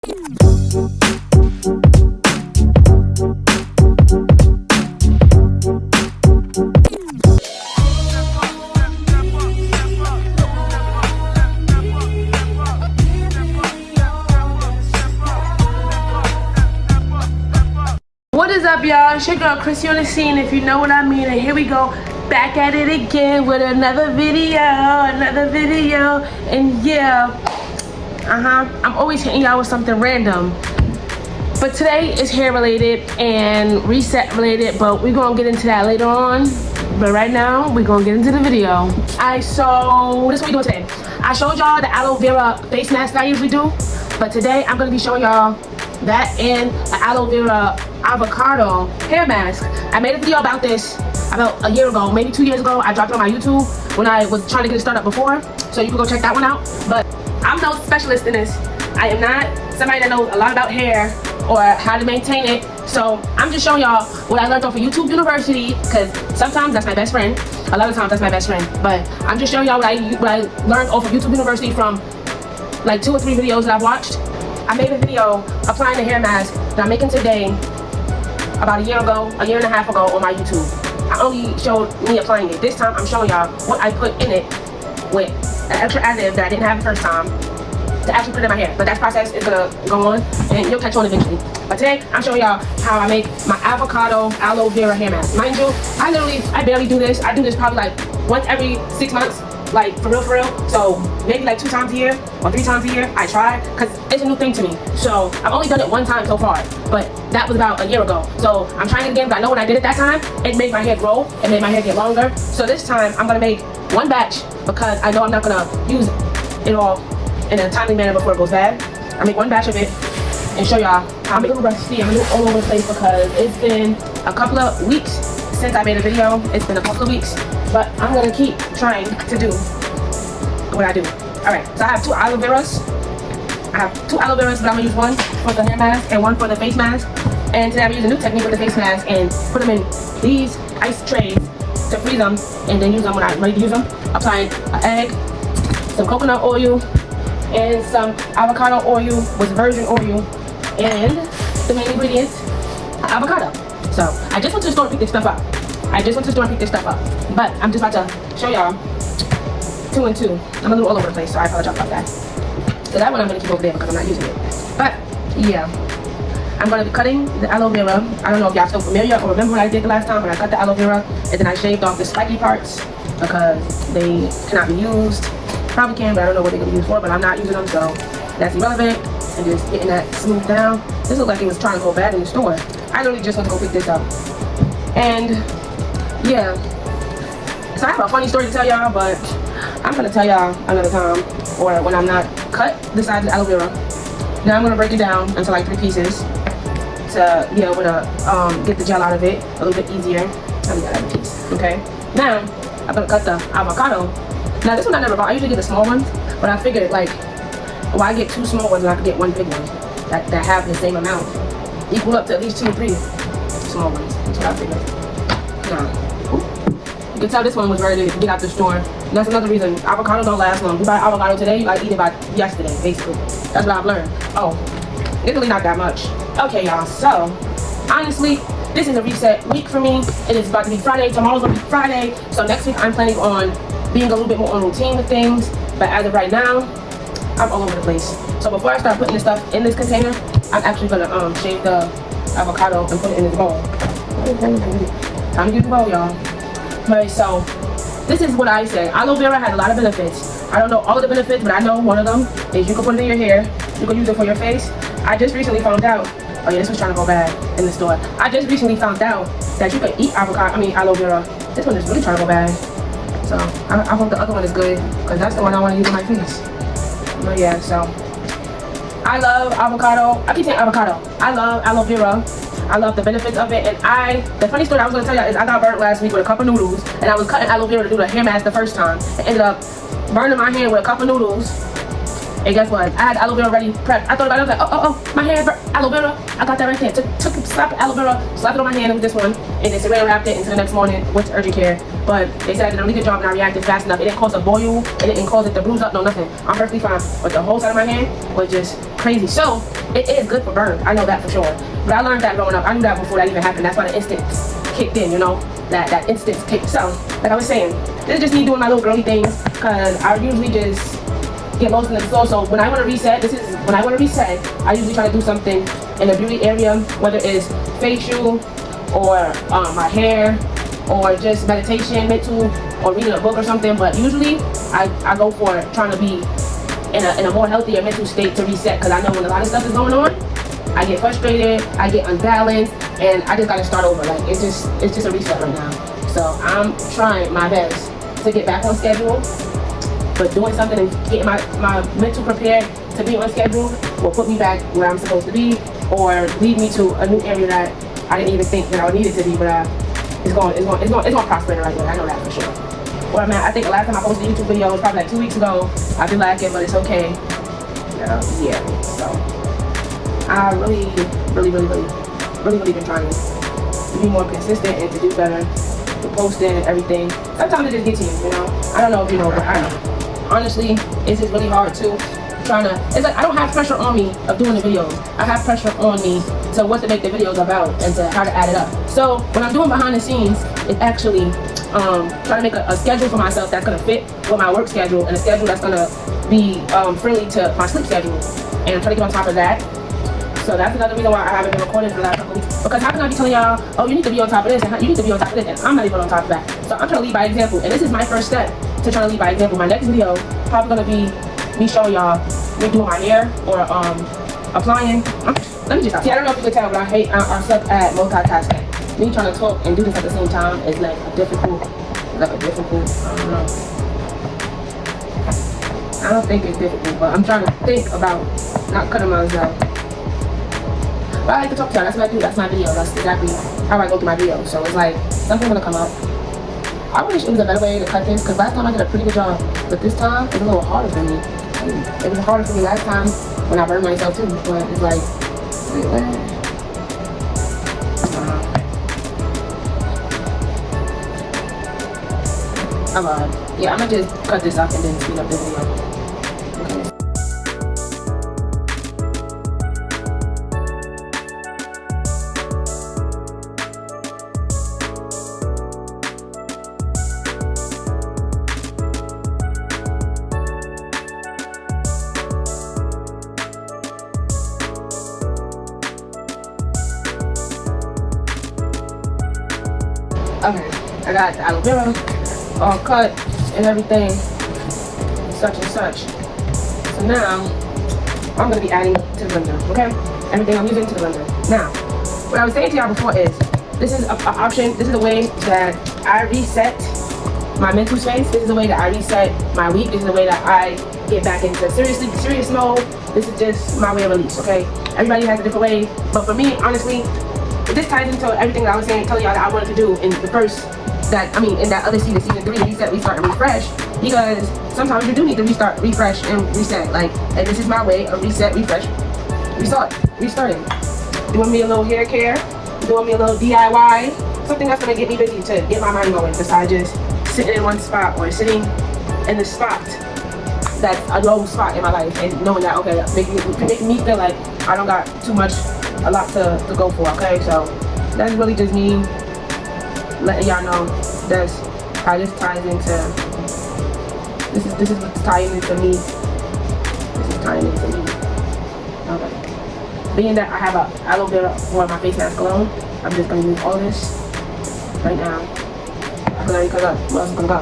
What is up, y'all? It's your girl Chrissy on the scene, if you know what I mean. And here we go, back at it again with another video. And yeah, I'm always hitting y'all with something random, but today is hair related and reset related, but we're gonna get into that later on. But right now, we're gonna get into the video. This is what we're doing today. I showed y'all the aloe vera face mask that I usually do, but today I'm gonna be showing y'all that and an aloe vera avocado hair mask. I made a video about this about a year ago, maybe 2 years ago. I dropped it on my YouTube when I was trying to get it started before, so you can go check that one out. But I'm no specialist in this. I am not somebody that knows a lot about hair or how to maintain it, so I'm just showing y'all what I learned off of YouTube University, because sometimes that's my best friend, a lot of times that's my best friend, but I'm just showing y'all what I learned off of YouTube University from like 2 or 3 videos that I've watched. I made a video applying the hair mask that I'm making today about a year and a half ago on my YouTube. I only showed me applying it. This time I'm showing y'all what I put in it with an extra additive that I didn't have the first time to actually put it in my hair. But that process is gonna go on and you'll catch on eventually. But today I'm showing y'all how I make my avocado aloe vera hair mask. Mind you, I barely do this. I do this probably like once every 6 months. Like for real, so maybe like 2 times a year or 3 times a year. I try, because it's a new thing to me, so I've only done it 1 time so far, but that was about a year ago. So I'm trying it again, but I know when I did it that time, it made my hair grow, it made my hair get longer. So this time I'm gonna make 1 batch, because I know I'm not gonna use it all in a timely manner before it goes bad. I make 1 batch of it and show y'all how I'm a little rusty. I'm a little all over the place because it's been a couple of weeks since I made a video. It's been a couple of weeks, but I'm gonna keep trying to do what I do. Alright, so I have 2 aloe veras. I have 2 aloe veras, but I'm gonna use 1 for the hair mask and 1 for the face mask. And today I'm using a new technique with the face mask and put them in these ice trays to freeze them and then use them when I'm ready to use them. Applying an egg, some coconut oil, and some avocado oil with virgin oil, and the main ingredient, avocado. So I just went to the store to pick this stuff up. But I'm just about to show y'all 2 and 2. I'm a little all over the place, so I apologize about that. So that one I'm gonna keep over there because I'm not using it. But yeah, I'm gonna be cutting the aloe vera. I don't know if y'all still familiar or remember what I did the last time, but I cut the aloe vera and then I shaved off the spiky parts because they cannot be used. Probably can, but I don't know what they're gonna be used for, but I'm not using them, so that's irrelevant. And just getting that smoothed down. This looked like it was trying to go bad in the store. I literally just went to go pick this up. And yeah, so I have a funny story to tell y'all, but I'm gonna tell y'all another time, or when I'm not cut the sides of the aloe vera. Now I'm gonna break it down into like 3 pieces to be able to get the gel out of it a little bit easier. Let me get that piece. Okay. Now I'm gonna cut the avocado. Now this one I never bought. I usually get the small ones, but I figured like, why get 2 small ones and I could get 1 big one that have the same amount, equal up to at least 2 or 3 small ones. That's what I figured. Now, you can tell this one was ready to get out the store. And that's another reason avocado don't last long. You buy avocado today, you gotta eat it by yesterday, basically. That's what I've learned. Oh, it's really not that much. Okay, y'all, so honestly, this is a reset week for me. It is about to be Friday. Tomorrow's gonna be Friday. So next week I'm planning on being a little bit more on routine with things. But as of right now, I'm all over the place. So before I start putting this stuff in this container, I'm actually gonna shave the avocado and put it in this bowl. Time to get the bowl, y'all. Alright, so this is what I say. Aloe vera has a lot of benefits. I don't know all of the benefits, but I know one of them is you can put it in your hair. You can use it for your face. I just recently found out, oh yeah, this was trying to go bad in the store. I just recently found out that you can eat aloe vera. This one is really trying to go bad. So I hope the other one is good, because that's the one I want to use on my face. But yeah, so I love avocado. I keep saying avocado. I love aloe vera. I love the benefits of it. And the funny story I was going to tell you is I got burnt last week with a cup of noodles, and I was cutting aloe vera to do the hair mask the first time. It ended up burning my hand with a cup of noodles. And guess what? I had aloe vera ready prepped. I thought about it. I was like, oh, my hair, aloe vera. I got that right there. Took a slap of aloe vera, slapped it on my hand with this one, and then saran wrapped it until the next morning. Went to urgent care. But they said I did a really good job and I reacted fast enough. It didn't cause a boil. It didn't cause it to bruise up. No, nothing. I'm perfectly fine. But the whole side of my hand was just crazy. So it is good for burn. I know that for sure. But I learned that growing up. I knew that before that even happened. That's why the instincts kicked in, you know, that instincts kicked. So like I was saying, this is just me doing my little girly things because I usually just get lost in the flow. So when I want to reset, I usually try to do something in the beauty area, whether it's facial or my hair or just meditation, mental, or reading a book or something. But usually I go for trying to be in a more healthier mental state to reset, because I know when a lot of stuff is going on, I get frustrated, I get unbalanced, and I just gotta start over. Like it's just a reset right now. So I'm trying my best to get back on schedule, but doing something and getting my mental prepared to be on schedule will put me back where I'm supposed to be, or lead me to a new area that I didn't even think that I needed to be, but it's going to prosper in the right way. I know that for sure. Where I'm at, I think the last time I posted a YouTube video was probably like 2 weeks ago. I feel like it, but it's okay. Yeah. So I really been trying to be more consistent and to do better with posting and everything. Sometimes it just gets to you, you know. I don't know if you know, but I know. Honestly, it's just really hard too. It's like I don't have pressure on me of doing the videos. I have pressure on me to what to make the videos about and to how to add it up. So when I'm doing behind the scenes, it's actually trying to make a schedule for myself that's gonna fit with my work schedule, and a schedule that's gonna be friendly to my sleep schedule. And I'm trying to get on top of that. So that's another reason why I haven't been recording for the last couple weeks. Because how can I be telling y'all, oh, you need to be on top of this, and you need to be on top of this, and I'm not even on top of that. So I'm trying to lead by example, and this is my first step to trying to lead by example. My next video probably gonna be me showing y'all me doing my hair or applying. Let me just stop. See, I don't know if you can tell, but I suck at multitasking. Me trying to talk and do this at the same time is like a difficult, I don't know. I don't think it's difficult, but I'm trying to think about not cutting myself. But I like to talk to y'all. That's what I do. That's my video. That's exactly how I go through my videos. So it's like something's gonna come up. I wish it was a better way to cut this, because last time I did a pretty good job, but this time it's a little harder for me. It was harder for me last time when I burned myself too, but it's like, yeah, I'm gonna just cut this off and then speed up the video. Okay, I got the aloe vera all cut and everything, such and such. So now I'm gonna be adding to the blender, okay? Everything I'm using to the blender. Now, what I was saying to y'all before is, this is an option. This is a way that I reset my mental space. This is the way that I reset my week. This is the way that I get back into serious mode. This is just my way of release, okay? Everybody has a different way, but for me, honestly, this ties into everything that I was saying, telling y'all that I wanted to do in the first, in that other season, season 3, reset, restart, and refresh. Because sometimes you do need to restart, refresh, and reset. And this is my way of reset, refresh, restarting. Doing me a little hair care, doing me a little DIY, something that's gonna get me busy to get my mind going, besides just sitting in one spot or sitting in the spot that's a low spot in my life, and knowing that, okay, making me feel like I don't got a lot to go for, okay? So that's really just me letting y'all know that's how this ties into, this is what's tying into me. This is tying into me. Okay. Being that I have a aloe vera for my face mask alone, I'm just gonna use all this right now. Because where else is gonna go?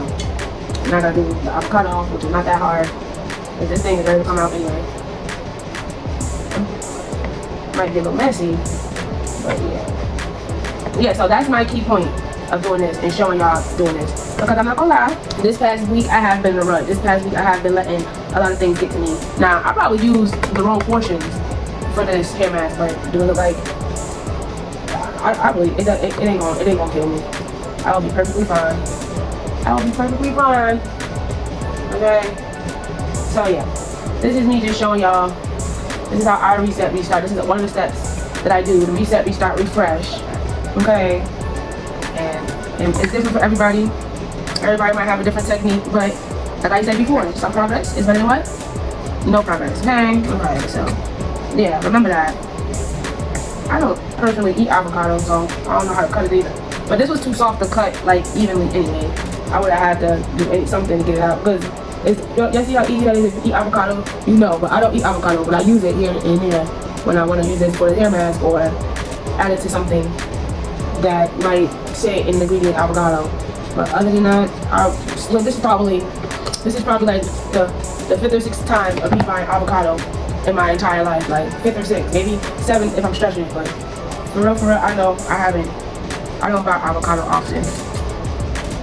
And I gotta do the avocado, which is not that hard. And this thing is ready to come out anyway. Might be a little messy, but yeah, so that's my key point of doing this and showing y'all doing this, because I'm not gonna lie, this past week I have been in a rut. This past week I have been letting a lot of things get to me. Now I probably used the wrong portions for this hair mask, but do it look like I really, it ain't gonna kill me. I'll be perfectly fine. Okay, so yeah, this is me just showing y'all. This is how I reset, restart. This is one of the steps that I do, to reset, restart, refresh. Okay? And it's different for everybody. Everybody might have a different technique, but like I said before, some progress is better than what? No progress. Okay? Alright, so Yeah, remember that. I don't personally eat avocado, so I don't know how to cut it either. But this was too soft to cut like evenly anyway. I would have had to do something to get it out because you see how easy that is to eat avocado? You know, but I don't eat avocado, but I use it here and here when I want to use this for the hair mask or add it to something that might say in the ingredient avocado. But other than that, this is probably like the 5th or 6th time of me buying avocado in my entire life, like 5th or 6th, maybe 7th if I'm stretching it. But for real, I know I don't buy avocado often.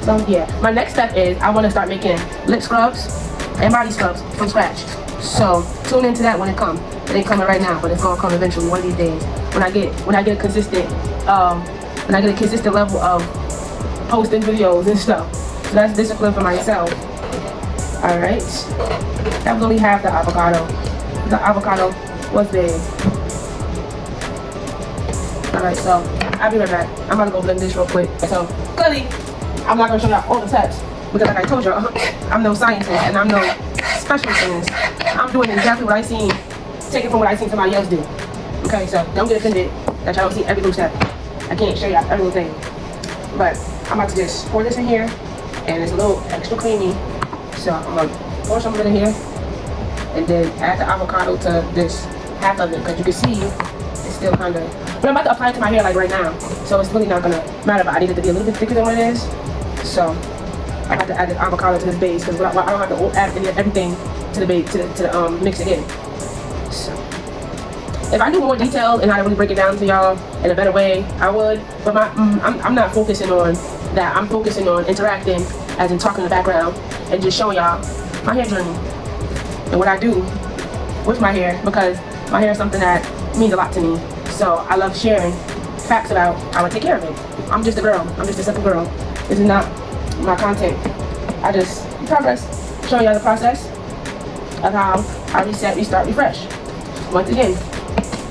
So yeah, my next step is I want to start making lip scrubs and body scrubs from scratch. So tune into that when it comes. It ain't coming right now, but it's gonna come eventually one of these days when I get a consistent level of posting videos and stuff. So that's discipline for myself. All right, that was only half the avocado. The avocado was big. All right, so I'll be right back. I'm gonna go blend this real quick. So clearly, I'm not gonna show y'all all the steps because, like I told y'all, I'm no scientist and I'm no specialist in this. I'm doing exactly what I seen, taking from what I seen somebody else do. Okay, so don't get offended that y'all don't see every little step. I can't show y'all every little thing, but I'm about to just pour this in here, and it's a little extra creamy. So I'm gonna pour some of it in here, and then add the avocado to this half of it because you can see it's still kind of. But I'm about to apply it to my hair like right now, so it's really not gonna matter. But I need it to be a little bit thicker than what it is, so I have to add the avocado to this base because I don't have to add everything to the base to mix it in. So if I knew more detail and how to really break it down to y'all in a better way, I would. But I'm not focusing on that. I'm focusing on interacting, as in talking in the background and just showing y'all my hair journey and what I do with my hair, because my hair is something that means a lot to me. So I love sharing facts about how I take care of it. I'm just a girl. I'm just a simple girl. This is not my content. I just progress, showing y'all the process of how I reset, restart, refresh. Once again.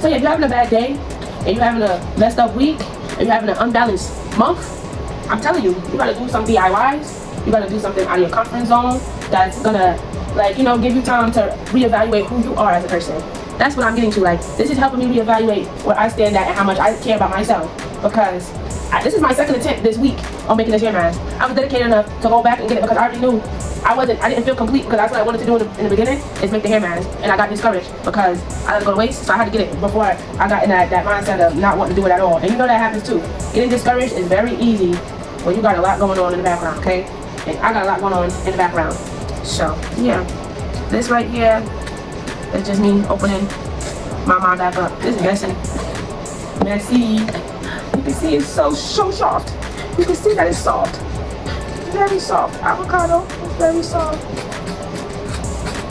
So yeah, if you're having a bad day, and you're having a messed up week, and you're having an unbalanced month, I'm telling you, you gotta do some DIYs. You gotta do something out of your comfort zone that's gonna, like, give you time to reevaluate who you are as a person. That's what I'm getting to. Like, this is helping me reevaluate where I stand at and how much I care about myself. Because this is my second attempt this week on making this hair mask. I was dedicated enough to go back and get it because I already knew I didn't feel complete, because that's what I wanted to do in the beginning, is make the hair mask. And I got discouraged because I let it go to waste, so I had to get it before I got in that mindset of not wanting to do it at all. And that happens too. Getting discouraged is very easy when you got a lot going on in the background, okay? And I got a lot going on in the background. So, yeah. This right here is just me opening my mind back up. This is messy. Messy. You can see it's so soft. You can see that it's soft. Very soft. Avocado is very soft.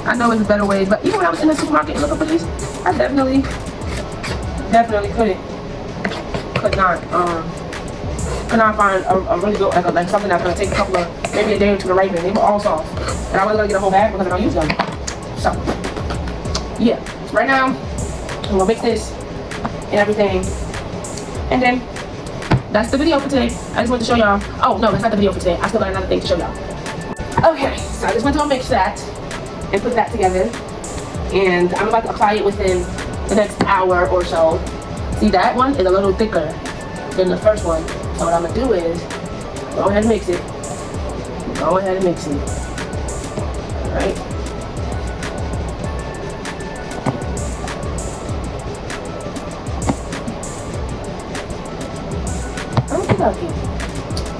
I know there's better ways, but even when I was in the supermarket looking for these, I definitely could not find a really good, like something that's gonna take maybe a day or two to ripen. They were all soft, and I wasn't gonna get a whole bag because I don't use them. So yeah, right now I'm gonna mix this and everything, and then that's the video for today. I just wanted to show y'all. Oh no, that's not the video for today. I still got another thing to show y'all. Okay, so I just went to mix that and put that together, and I'm about to apply it within the next hour or so. See, that one is a little thicker than the first one. So what I'm gonna do is go ahead and mix it. Go ahead and mix it. All right.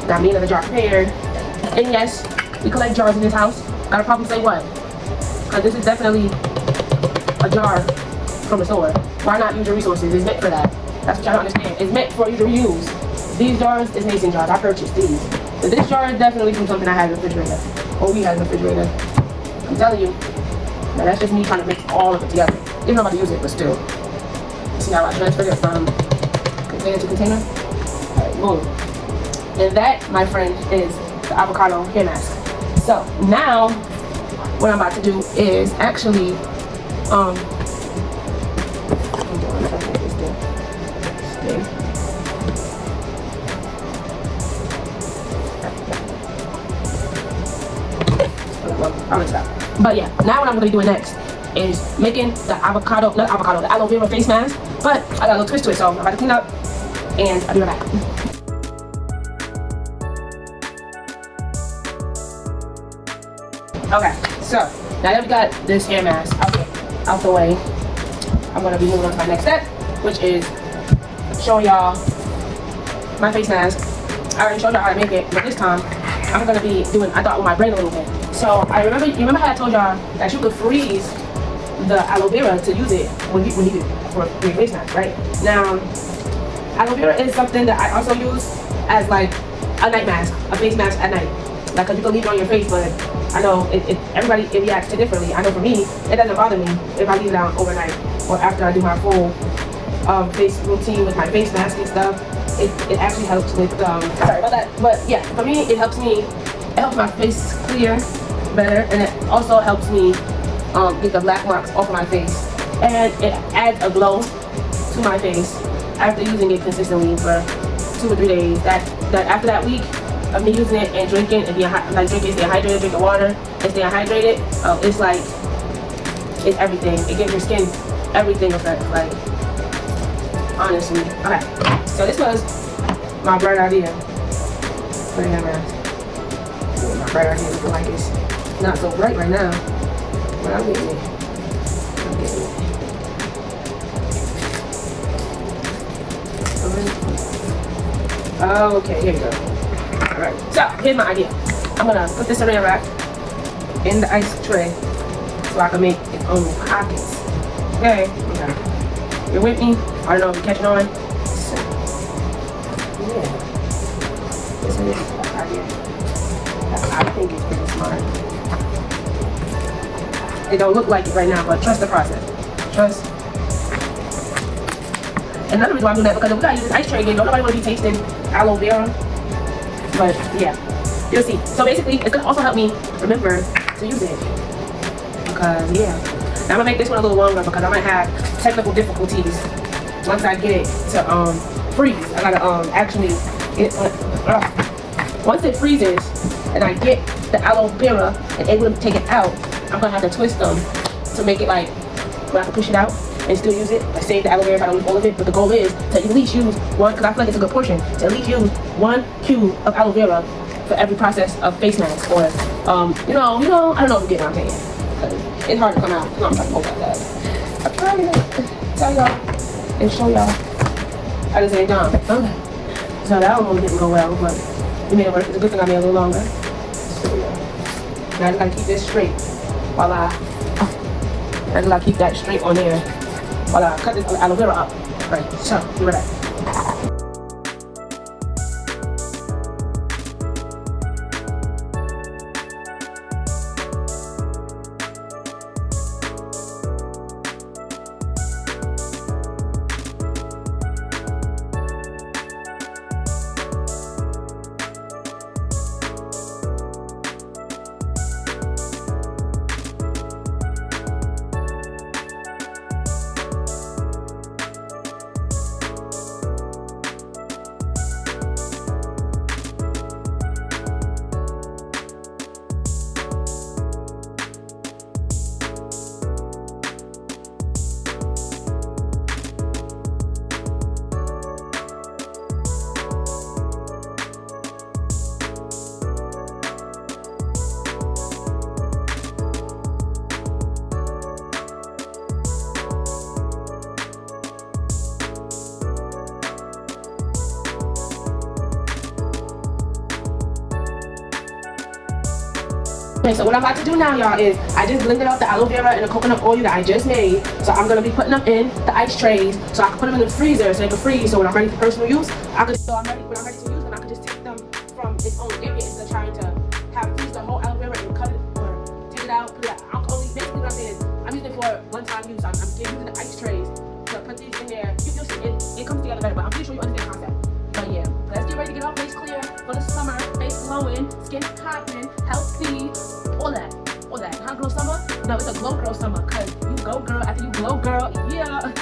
Got me another jar prepared. And yes, we collect jars in this house. Gotta probably say what? Because this is definitely a jar from the store. Why not use your resources? It's meant for that. That's what y'all don't understand. It's meant for you to reuse. These jars is mason jars. I purchased these. But this jar is definitely from something I had in the refrigerator. Or we had in the refrigerator. I'm telling you. Now that's just me trying to mix all of it together. Even though I'm about to use it, but still. See how I transferred it from container to container? Alright, boom. And that, my friend, is the avocado hair mask. So now, what I'm about to do is actually, but yeah, now what I'm gonna be doing next is making the the aloe vera face mask. But I got a little twist to it, so I'm about to clean up and I'll be right back. Okay, so now that we got this hair mask out the way, I'm gonna be moving on to my next step, which is showing y'all my face mask. I already showed y'all how to make it, but this time I'm gonna be doing, I thought with my brain a little bit. So you remember how I told y'all that you could freeze the aloe vera to use it when you do for your face mask, right? Now, aloe vera is something that I also use as like a night mask, a face mask at night. Like, cause you can leave it on your face, but I know everybody reacts to differently. I know for me, it doesn't bother me if I leave it out overnight or after I do my full face routine with my face mask and stuff. It actually helps with sorry about that, but yeah, for me it helps my face clear better, and it also helps me get the black marks off of my face, and it adds a glow to my face after using it consistently for 2 or 3 days. That after that week of me using it and drinking and staying hydrated, drinking water and staying hydrated, it's everything. It gives your skin everything effect, like, honestly. Okay, so this was my bright idea for the hair mask. My bright idea looking like it's not so bright right now, but I'm getting it. Oh, okay, here we go. Alright, so here's my idea. I'm gonna put this saran wrap in the ice tray so I can make its own pockets. Okay. You're with me? I don't know if you're catching on. So, yeah. This is the idea. I think it's pretty smart. It don't look like it right now, but trust the process. Trust. And another reason why I'm doing that, because we gotta use this ice tray again. Don't nobody want to be tasting aloe vera. But yeah, you'll see. So basically, it's gonna also help me remember to use it. Because yeah, now I'm gonna make this one a little longer because I might have technical difficulties once I get it to freeze. I gotta actually get once it freezes and I get the aloe vera and able to take it out, I'm gonna have to twist them to make it like where I can push it out and still use it. I save the aloe vera if I don't use all of it, but the goal is to at least use one, because I feel like it's a good portion, to at least use 1 cube of aloe vera for every process of face mask, or you know, I don't know if you get what I'm saying, because it's hard to come out. No, I'm trying to hold that. I'm trying to tell y'all and show y'all at the same time. Okay. So that one didn't go well, but we made it work. It's a good thing I made it a little longer. So yeah. Now I just gotta keep this straight while I just gotta keep that straight on there while I cut this aloe vera up. Right, so be right back. Okay, so what I'm about to do now, y'all, is I just blended out the aloe vera and the coconut oil that I just made. So I'm gonna be putting them in the ice trays so I can put them in the freezer so they can freeze. So when I'm ready for personal use, when I'm ready to use them, I can just take them from its own area instead of trying to have freeze the whole aloe vera and cut it or take it out, put it out. Basically what I'm saying is I'm using it for one-time use. I'm using the ice trays to put these in there. You'll see it comes together better, but I'm pretty sure you understand the concept. But yeah, let's get ready to get our face clear for the summer, face glowing, skin popping, healthy, all that. Hot girl summer? No, it's a glow girl summer, cause you go girl after you glow girl, yeah.